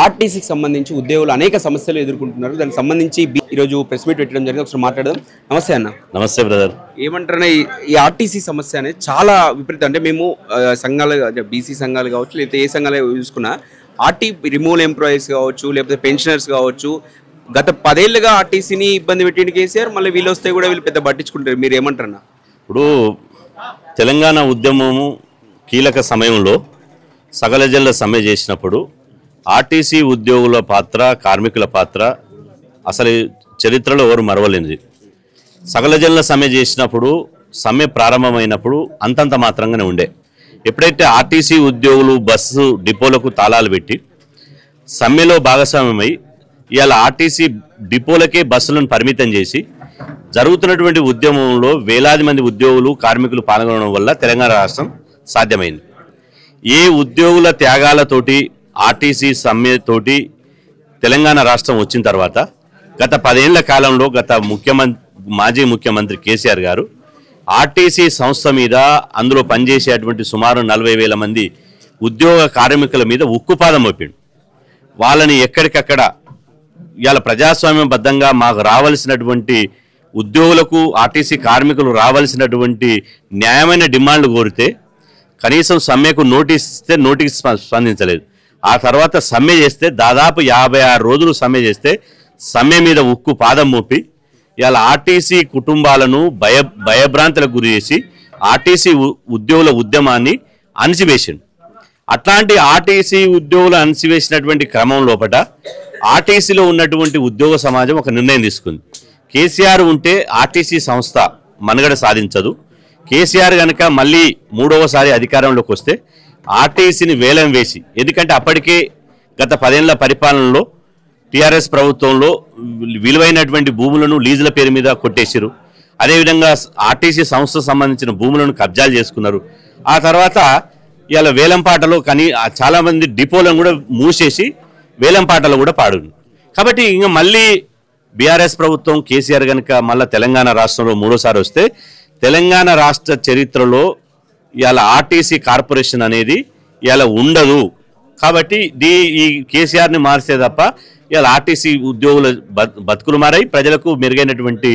ఆర్టీసీకి సంబంధించి ఉద్యోగులు అనేక సమస్యలు ఎదుర్కొంటున్నారు. దానికి సంబంధించి ఈరోజు ప్రెస్ మీట్ పెట్టడం జరిగింది. ఒకసారి మాట్లాడదాం. నమస్తే అన్న. నమస్తే బ్రదర్. ఏమంటారన్నా, ఈ ఆర్టీసీ సమస్య అనేది చాలా విపరీతం. అంటే మేము సంఘాలు, బీసీ సంఘాలు కావచ్చు, లేకపోతే ఏ సంఘాలు చూసుకున్నా ఆర్టీ రిమూవల్ ఎంప్లాయీస్ కావచ్చు, లేకపోతే పెన్షనర్స్ కావచ్చు, గత 10 ఏళ్ళుగా ఆర్టీసీని ఇబ్బంది పెట్టింది కేసీఆర్. మళ్ళీ వీళ్ళు వస్తే కూడా వీళ్ళు పెద్ద పట్టించుకుంటారు. మీరు ఏమంటారన్నా? ఇప్పుడు తెలంగాణ ఉద్యమము కీలక సమయంలో సకల జనుల సమ్మె చేసినప్పుడు ఆర్టీసీ ఉద్యోగుల పాత్ర, కార్మికుల పాత్ర అసలు చరిత్రలో ఎవరు మరవలేనిది. సకల జనుల సమ్మె చేసినప్పుడు, సమ్మె ప్రారంభమైనప్పుడు అంతంత మాత్రంగానే ఉండే. ఎప్పుడైతే ఆర్టీసీ ఉద్యోగులు బస్సు డిపోలకు తాళాలు పెట్టి సమ్మెలో భాగస్వామ్యమై ఇవాళ ఆర్టీసీ డిపోలకే బస్సులను పరిమితం చేసి జరుగుతున్నటువంటి ఉద్యమంలో వేలాది మంది ఉద్యోగులు, కార్మికులు పాల్గొనడం వల్ల తెలంగాణ రాష్ట్రం సాధ్యమైంది. ఏ ఉద్యోగుల త్యాగాలతోటి, ఆర్టీసీ సమ్మెతోటి తెలంగాణ రాష్ట్రం వచ్చిన తర్వాత గత 10 ఏళ్ల కాలంలో మాజీ ముఖ్యమంత్రి కేసీఆర్ గారు ఆర్టీసీ సంస్థ మీద, అందులో పనిచేసేటువంటి సుమారు 40,000 మంది ఉద్యోగ కార్మికుల మీద ఉక్కుపాదం మోపిండు. వాళ్ళని ఎక్కడికక్కడ ఇవాళ ప్రజాస్వామ్యబద్ధంగా మాకు రావాల్సినటువంటి ఉద్యోగులకు, ఆర్టీసీ కార్మికులు రావాల్సినటువంటి న్యాయమైన డిమాండ్లు కోరితే కనీసం సమ్మెకు నోటీస్ ఇస్తే నోటీస్ స్పందించలేదు. ఆ తర్వాత సమ్మె చేస్తే దాదాపు 56 రోజులు సమ్మె చేస్తే సమ్మె మీద ఉక్కు పాదం మోపి ఇవాళ ఆర్టీసీ కుటుంబాలను భయభ్రాంతులకు గురి చేసి ఆర్టీసీ ఉద్యోగుల ఉద్యమాన్ని అణిచివేసిండు. అట్లాంటి ఆర్టీసీ ఉద్యోగులు అణిచివేసినటువంటి క్రమం లోపల ఆర్టీసీలో ఉన్నటువంటి ఉద్యోగ సమాజం ఒక నిర్ణయం తీసుకుంది. కేసీఆర్ ఉంటే ఆర్టీసీ సంస్థ మనుగడ సాధించదు. కేసీఆర్ కనుక మళ్ళీ 3వసారి అధికారంలోకి వస్తే ఆర్టీసీని వేలం వేసి, ఎందుకంటే అప్పటికే గత 10 ఏళ్ల పరిపాలనలో టీఆర్ఎస్ ప్రభుత్వంలో విలువైనటువంటి భూములను లీజుల పేరు మీద కొట్టేసారు. అదేవిధంగా ఆర్టీసీ సంస్థకు సంబంధించిన భూములను కబ్జాలు చేసుకున్నారు. ఆ తర్వాత ఇవాళ వేలంపాటలో చాలామంది డిపోలను కూడా మూసేసి వేలంపాటలు కూడా పాడు. కాబట్టి ఇంకా మళ్ళీ బీఆర్ఎస్ ప్రభుత్వం, కేసీఆర్ కనుక మళ్ళీ తెలంగాణ రాష్ట్రంలో 3వసారి వస్తే తెలంగాణ రాష్ట్ర చరిత్రలో ఇవాళ ఆర్టీసీ కార్పొరేషన్ అనేది ఇవాళ ఉండదు. కాబట్టి ఈ కేసీఆర్ని మారిస్తే తప్ప ఇవాళ ఆర్టీసీ ఉద్యోగుల బతుకులు మారాయి, ప్రజలకు మెరుగైనటువంటి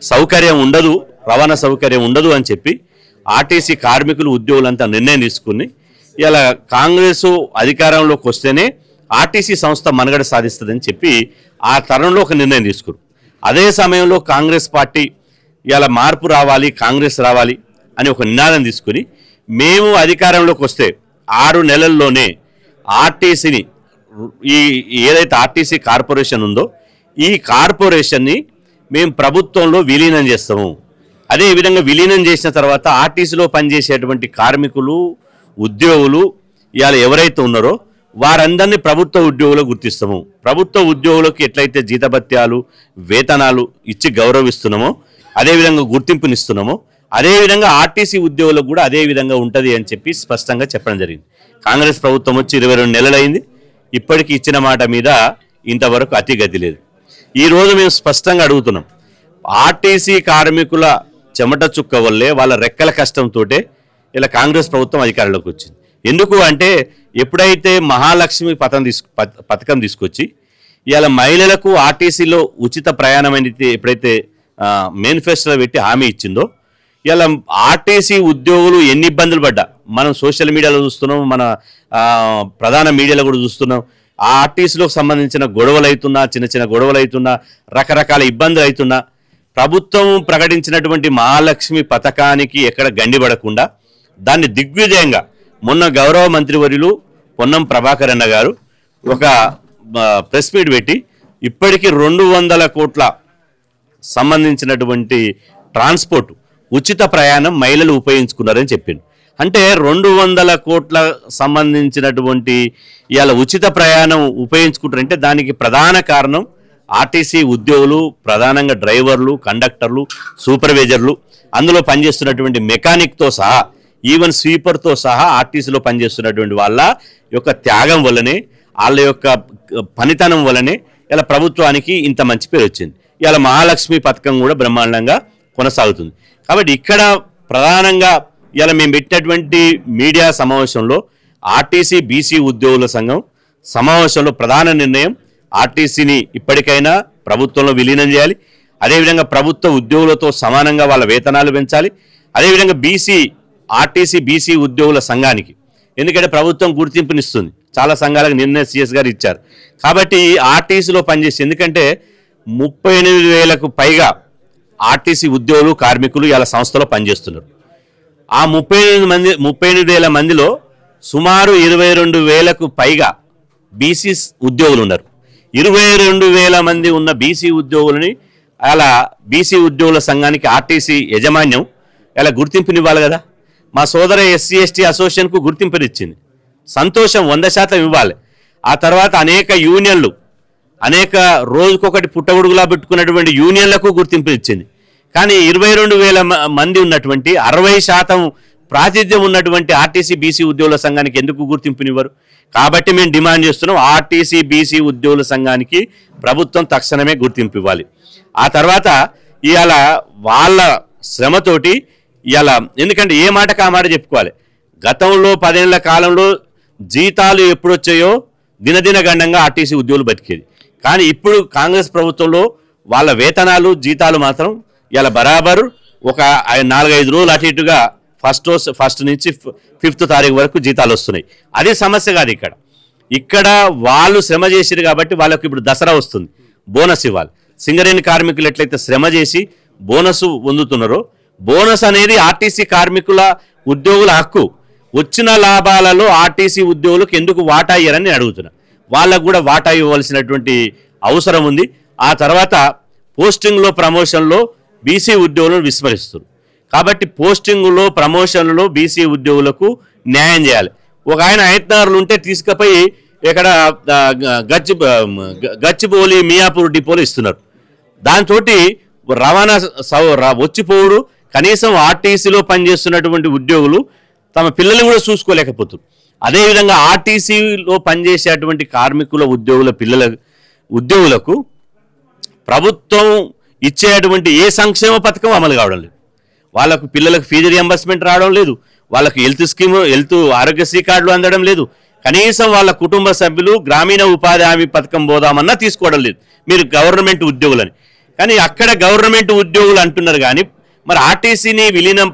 సౌకర్యం ఉండదు, రవాణా సౌకర్యం ఉండదు అని చెప్పి ఆర్టీసీ కార్మికులు, ఉద్యోగులంతా నిర్ణయం తీసుకుని ఇవాళ కాంగ్రెస్ అధికారంలోకి వస్తేనే ఆర్టీసీ సంస్థ మనుగడ సాధిస్తుందని చెప్పి ఆ తరంలో ఒక నిర్ణయం తీసుకున్నారు. అదే సమయంలో కాంగ్రెస్ పార్టీ ఇవాళ మార్పు రావాలి, కాంగ్రెస్ రావాలి అని ఒక నినాదం తీసుకుని మేము అధికారంలోకి వస్తే 6 నెలల్లోనే ఆర్టీసీని, ఏదైతే ఆర్టీసీ కార్పొరేషన్ ఉందో ఈ కార్పొరేషన్ని మేము ప్రభుత్వంలో విలీనం చేస్తాము. అదేవిధంగా విలీనం చేసిన తర్వాత ఆర్టీసీలో పనిచేసేటువంటి కార్మికులు, ఉద్యోగులు ఇవాళ ఎవరైతే ఉన్నారో వారందరినీ ప్రభుత్వ ఉద్యోగులు గుర్తిస్తాము. ప్రభుత్వ ఉద్యోగులకు ఎట్లయితే జీతభత్యాలు, వేతనాలు ఇచ్చి గౌరవిస్తున్నామో, అదేవిధంగా గుర్తింపునిస్తున్నామో, అదేవిధంగా ఆర్టీసీ ఉద్యోగులకు కూడా అదే విధంగా ఉంటుంది అని చెప్పి స్పష్టంగా చెప్పడం జరిగింది. కాంగ్రెస్ ప్రభుత్వం వచ్చి 22 నెలలైంది. ఇప్పటికీ ఇచ్చిన మాట మీద ఇంతవరకు అతిగతి లేదు. ఈరోజు మేము స్పష్టంగా అడుగుతున్నాం, ఆర్టీసీ కార్మికుల చెమట చుక్క వల్లే, వాళ్ళ రెక్కల కష్టంతో ఇలా కాంగ్రెస్ ప్రభుత్వం అధికారంలోకి వచ్చింది. ఎందుకు అంటే ఎప్పుడైతే మహాలక్ష్మి పథకం తీసుకొచ్చి ఇవాళ మహిళలకు ఆర్టీసీలో ఉచిత ప్రయాణం అనేది ఎప్పుడైతే మేనిఫెస్టోలో పెట్టి హామీ ఇచ్చిందో, ఇలా ఆర్టీసీ ఉద్యోగులు ఎన్ని ఇబ్బందులు పడ్డా మనం సోషల్ మీడియాలో చూస్తున్నాం, మన ప్రధాన మీడియాలో కూడా చూస్తున్నాం. ఆ ఆర్టీసీలోకి సంబంధించిన గొడవలు అవుతున్నా, చిన్న చిన్న గొడవలు అవుతున్నా, రకరకాల ఇబ్బందులు అవుతున్నా ప్రభుత్వం ప్రకటించినటువంటి మహాలక్ష్మి పథకానికి ఎక్కడ గండిపడకుండా దాన్ని దిగ్విజయంగా మొన్న గౌరవ మంత్రివర్యులు పొన్నం ప్రభాకర్ అన్న గారు ఒక ప్రెస్ మీట్ పెట్టి ఇప్పటికీ 200 కోట్ల సంబంధించినటువంటి ట్రాన్స్పోర్ట్ ఉచిత ప్రయాణం మహిళలు ఉపయోగించుకున్నారని చెప్పింది. అంటే 200 కోట్ల సంబంధించినటువంటి ఇవాళ ఉచిత ప్రయాణం ఉపయోగించుకుంటారంటే దానికి ప్రధాన కారణం ఆర్టీసీ ఉద్యోగులు, ప్రధానంగా డ్రైవర్లు, కండక్టర్లు, సూపర్వైజర్లు, అందులో పనిచేస్తున్నటువంటి మెకానిక్తో సహా, ఈవెన్ స్వీపర్తో సహా ఆర్టీసీలో పనిచేస్తున్నటువంటి వాళ్ళ యొక్క త్యాగం వల్లనే, వాళ్ళ యొక్క పనితనం వల్లనే ఇలా ప్రభుత్వానికి ఇంత మంచి పేరు వచ్చింది. ఇలా మహాలక్ష్మి పథకం కూడా బ్రహ్మాండంగా కొనసాగుతుంది. కాబట్టి ఇక్కడ ప్రధానంగా ఇలా మేము పెట్టినటువంటి మీడియా సమావేశంలో ఆర్టీసీ బీసీ ఉద్యోగుల సంఘం సమావేశంలో ప్రధాన నిర్ణయం ఆర్టీసీని ఇప్పటికైనా ప్రభుత్వంలో విలీనం చేయాలి. అదేవిధంగా ప్రభుత్వ ఉద్యోగులతో సమానంగా వాళ్ళ వేతనాలు పెంచాలి. అదేవిధంగా ఆర్టీసీ బీసీ ఉద్యోగుల సంఘానికి, ఎందుకంటే ప్రభుత్వం గుర్తింపునిస్తుంది, చాలా సంఘాలకు నిన్న సిఎస్ గారు ఇచ్చారు. కాబట్టి ఆర్టీసీలో పనిచేసి, ఎందుకంటే 38,000కు పైగా ఆర్టీసీ ఉద్యోగులు కార్మికులు ఇలా సంస్థలో పనిచేస్తున్నారు. ఆ 38,000 మందిలో సుమారు 22,000కు పైగా బీసీ ఉద్యోగులు ఉన్నారు. 22,000 మంది ఉన్న బీసీ ఉద్యోగులని అలా బీసీ ఉద్యోగుల సంఘానికి ఆర్టీసీ యాజమాన్యం ఇలా గుర్తింపునివ్వాలి కదా. మా సోదర ఎస్సీ ఎస్టీ అసోసియేషన్కు గుర్తింపునిచ్చింది, సంతోషం, 100% ఇవ్వాలి. ఆ తర్వాత అనేక యూనియన్లు, అనేక రోజుకొకటి పుట్టగొడుగులా పెట్టుకున్నటువంటి యూనియన్లకు గుర్తింపునిచ్చింది. కానీ 22,000 మంది ఉన్నటువంటి 60% ప్రాతినిధ్యం ఉన్నటువంటి ఆర్టీసీ బీసీ ఉద్యోగుల సంఘానికి ఎందుకు గుర్తింపునివ్వరు? కాబట్టి మేము డిమాండ్ చేస్తున్నాం, ఆర్టీసీ బీసీ ఉద్యోగుల సంఘానికి ప్రభుత్వం తక్షణమే గుర్తింపు ఇవ్వాలి. ఆ తర్వాత ఇవాళ వాళ్ళ శ్రమతోటి ఇవాళ, ఎందుకంటే ఏ మాటకు ఆ మాట చెప్పుకోవాలి, గతంలో 10 ఏళ్ల కాలంలో జీతాలు ఎప్పుడు వచ్చాయో దినదిన గండంగా ఆర్టీసీ ఉద్యోగులు బతికేది. కానీ ఇప్పుడు కాంగ్రెస్ ప్రభుత్వంలో వాళ్ళ వేతనాలు జీతాలు మాత్రం ఇలా బరాబరు ఒక 4-5 రోజులు అటు ఇటుగా ఫస్ట్ నుంచి 5th తారీఖు వరకు జీతాలు వస్తున్నాయి. అది సమస్య కాదు. ఇక్కడ వాళ్ళు శ్రమ చేసిరు కాబట్టి వాళ్ళకు ఇప్పుడు దసరా వస్తుంది, బోనస్ ఇవ్వాలి. సింగరేణి కార్మికులు ఎట్లయితే శ్రమ చేసి బోనస్ పొందుతున్నారో, బోనస్ అనేది ఆర్టీసీ కార్మికుల ఉద్యోగుల హక్కు. వచ్చిన లాభాలలో ఆర్టీసీ ఉద్యోగులకు ఎందుకు వాటా ఇయ్యారని నేను అడుగుతున్నా. వాళ్ళకు కూడా వాటా ఇవ్వాల్సినటువంటి అవసరం ఉంది. ఆ తర్వాత పోస్టింగ్లో ప్రమోషన్లో బీసీ ఉద్యోగులను విస్మరిస్తారు. కాబట్టి పోస్టింగులో ప్రమోషన్లో బీసీ ఉద్యోగులకు న్యాయం చేయాలి. ఒక ఆయన ఐతనగర్లు ఉంటే తీసుకుపోయి ఇక్కడ గచ్చిబౌలి మియాపూర్ డిపోలో ఇస్తున్నారు. దాంతో రవాణా వచ్చిపోవుడు, కనీసం ఆర్టీసీలో పనిచేస్తున్నటువంటి ఉద్యోగులు తమ పిల్లలు కూడా చూసుకోలేకపోతున్నారు. అదేవిధంగా ఆర్టీసీలో పనిచేసేటువంటి కార్మికుల ఉద్యోగులకు ప్రభుత్వం ఇచ్చేటువంటి ఏ సంక్షేమ పథకం అమలు కావడం లేదు. వాళ్ళకు పిల్లలకు ఫీజు రియంబర్స్మెంట్ రావడం లేదు, వాళ్ళకు హెల్త్ ఆరోగ్యశ్రీ కార్డులు అందడం లేదు, కనీసం వాళ్ళ కుటుంబ సభ్యులు గ్రామీణ ఉపాధి హామీ పథకం పోదామన్నా తీసుకోవడం లేదు. మీరు గవర్నమెంట్ ఉద్యోగులని, కానీ అక్కడ గవర్నమెంట్ ఉద్యోగులు అంటున్నారు. కానీ మరి ఆర్టీసీని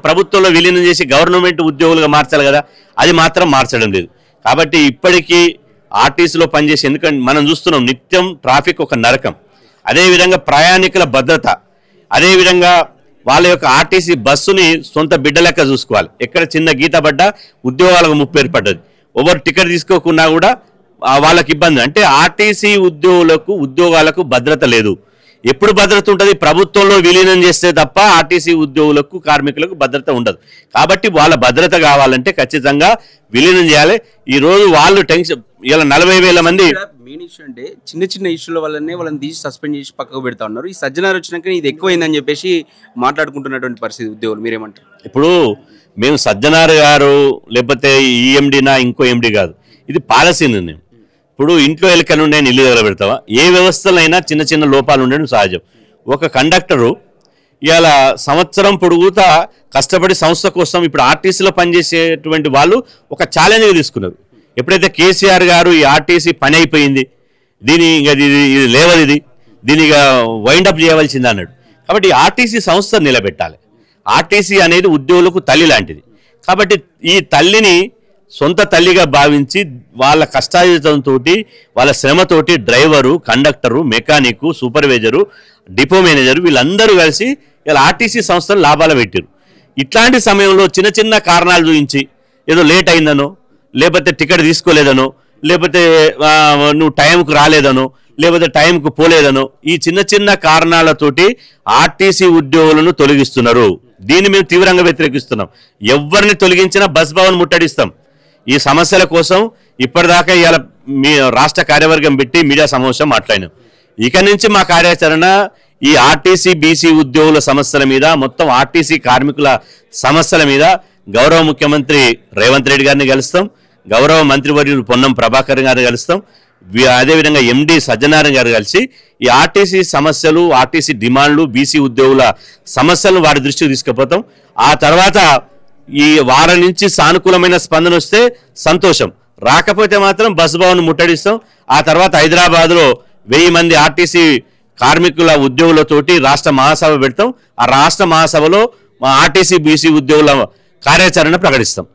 ప్రభుత్వంలో విలీనం చేసి గవర్నమెంట్ ఉద్యోగులుగా మార్చాలి కదా, అది మాత్రం మార్చడం లేదు. కాబట్టి ఇప్పటికీ ఆర్టీసీలో పనిచేసి, ఎందుకంటే మనం చూస్తున్నాం నిత్యం ట్రాఫిక్ ఒక నరకం. అదేవిధంగా ప్రయాణికుల భద్రత, అదేవిధంగా వాళ్ళ యొక్క ఆర్టీసీ బస్సుని సొంత బిడ్డ లెక్క చూసుకోవాలి. ఎక్కడ చిన్న గీత పడ్డా ఉద్యోగాలకు ముప్పు ఏర్పడ్డది. ఎవరు టికెట్ తీసుకోకున్నా కూడా వాళ్ళకి ఇబ్బంది. అంటే ఆర్టీసీ ఉద్యోగాలకు భద్రత లేదు. ఎప్పుడు భద్రత ఉంటుంది? ప్రభుత్వంలో విలీనం చేస్తే తప్ప ఆర్టీసీ ఉద్యోగులకు కార్మికులకు భద్రత ఉండదు. కాబట్టి వాళ్ళ భద్రత కావాలంటే ఖచ్చితంగా విలీనం చేయాలి. ఈరోజు వాళ్ళు టెన్షన్, ఇలా 40,000 మంది మెయిన్ ఇష్యూ అంటే చిన్న చిన్న ఇష్యూల వల్లనే వాళ్ళని తీసి సస్పెండ్ చేసి పక్కకు పెడతా ఉన్నారు. ఈ సజ్జనార్ వచ్చినాక ఇది ఎక్కువైందని చెప్పేసి మాట్లాడుకుంటున్నటువంటి పరిస్థితి ఉద్యోగులు. మీరేమంటారు? ఇప్పుడు మేము సజ్జనార్ గారు లేకపోతే ఈఎండినా ఇంకో ఎండి కాదు, ఇది పాలసీ నిర్ణయం. ఇప్పుడు ఇంట్లో ఎలుకలు ఉండే ఇల్లు తగలబెడతావా? ఏ వ్యవస్థలైనా చిన్న చిన్న లోపాలు ఉండడం సహజం. ఒక కండక్టరు ఇవాళ సంవత్సరం పొడుగుతా కష్టపడి సంస్థ కోసం, ఇప్పుడు ఆర్టీసీలో పనిచేసేటువంటి వాళ్ళు ఒక ఛాలెంజ్గా తీసుకున్నారు. ఎప్పుడైతే కేసీఆర్ గారు ఈ ఆర్టీసీ పని అయిపోయింది, దీని ఇది లేవది, దీని వైండప్ చేయవలసింది అన్నాడు. కాబట్టి ఆర్టీసీ సంస్థ నిలబెట్టాలి. ఆర్టీసీ అనేది ఉద్యోగులకు తల్లి లాంటిది. కాబట్టి ఈ తల్లిని సొంత తల్లిగా భావించి వాళ్ళ కష్టార్జితంతో, వాళ్ళ శ్రమతోటి driver, conductor, mechanic, supervisor, depot manager వీళ్ళందరూ కలిసి ఇలా ఆర్టీసీ సంస్థలు లాభాలు పెట్టారు. ఇట్లాంటి సమయంలో చిన్న చిన్న కారణాలు చూపించి ఏదో లేట్ అయిందనో, లేకపోతే టికెట్ తీసుకోలేదనో, లేకపోతే నువ్వు టైంకు రాలేదనో, లేకపోతే టైంకు పోలేదనో, ఈ చిన్న చిన్న కారణాలతోటి ఆర్టీసీ ఉద్యోగులను తొలగిస్తున్నారు. దీన్ని మేము తీవ్రంగా వ్యతిరేకిస్తున్నాం. ఎవరిని తొలగించినా బస్ భవన్ ముట్టడిస్తాం. ఈ సమస్యల కోసం ఇప్పటిదాకా ఇవాళ మీ రాష్ట్ర కార్యవర్గం పెట్టి మీడియా సమావేశం మాట్లాడినాం. ఇక నుంచి మా కార్యాచరణ ఈ ఆర్టీసీ బీసీ ఉద్యోగుల సమస్యల మీద, మొత్తం ఆర్టీసీ కార్మికుల సమస్యల మీద గౌరవ ముఖ్యమంత్రి రేవంత్ రెడ్డి గారిని కలుస్తాం, గౌరవ మంత్రివర్యులు పొన్నం ప్రభాకర్ గారిని కలుస్తాం, అదేవిధంగా ఎండి సజ్జనారాయణ గారు కలిసి ఈ ఆర్టీసీ సమస్యలు, ఆర్టీసీ డిమాండ్లు, బీసీ ఉద్యోగుల సమస్యలను వారి దృష్టికి తీసుకుపోతాం. ఆ తర్వాత ఈ వారం నుంచి సానుకూలమైన స్పందన వస్తే సంతోషం, రాకపోతే మాత్రం బస్ భవన్ ముట్టడిస్తాం. ఆ తర్వాత హైదరాబాద్లో 1000 మంది ఆర్టీసీ కార్మికుల ఉద్యోగులతోటి రాష్ట్ర మహాసభ పెడతాం. ఆ రాష్ట్ర మహాసభలో మా ఆర్టీసీ బీసీ ఉద్యోగుల కార్యాచరణ ప్రకటిస్తాం.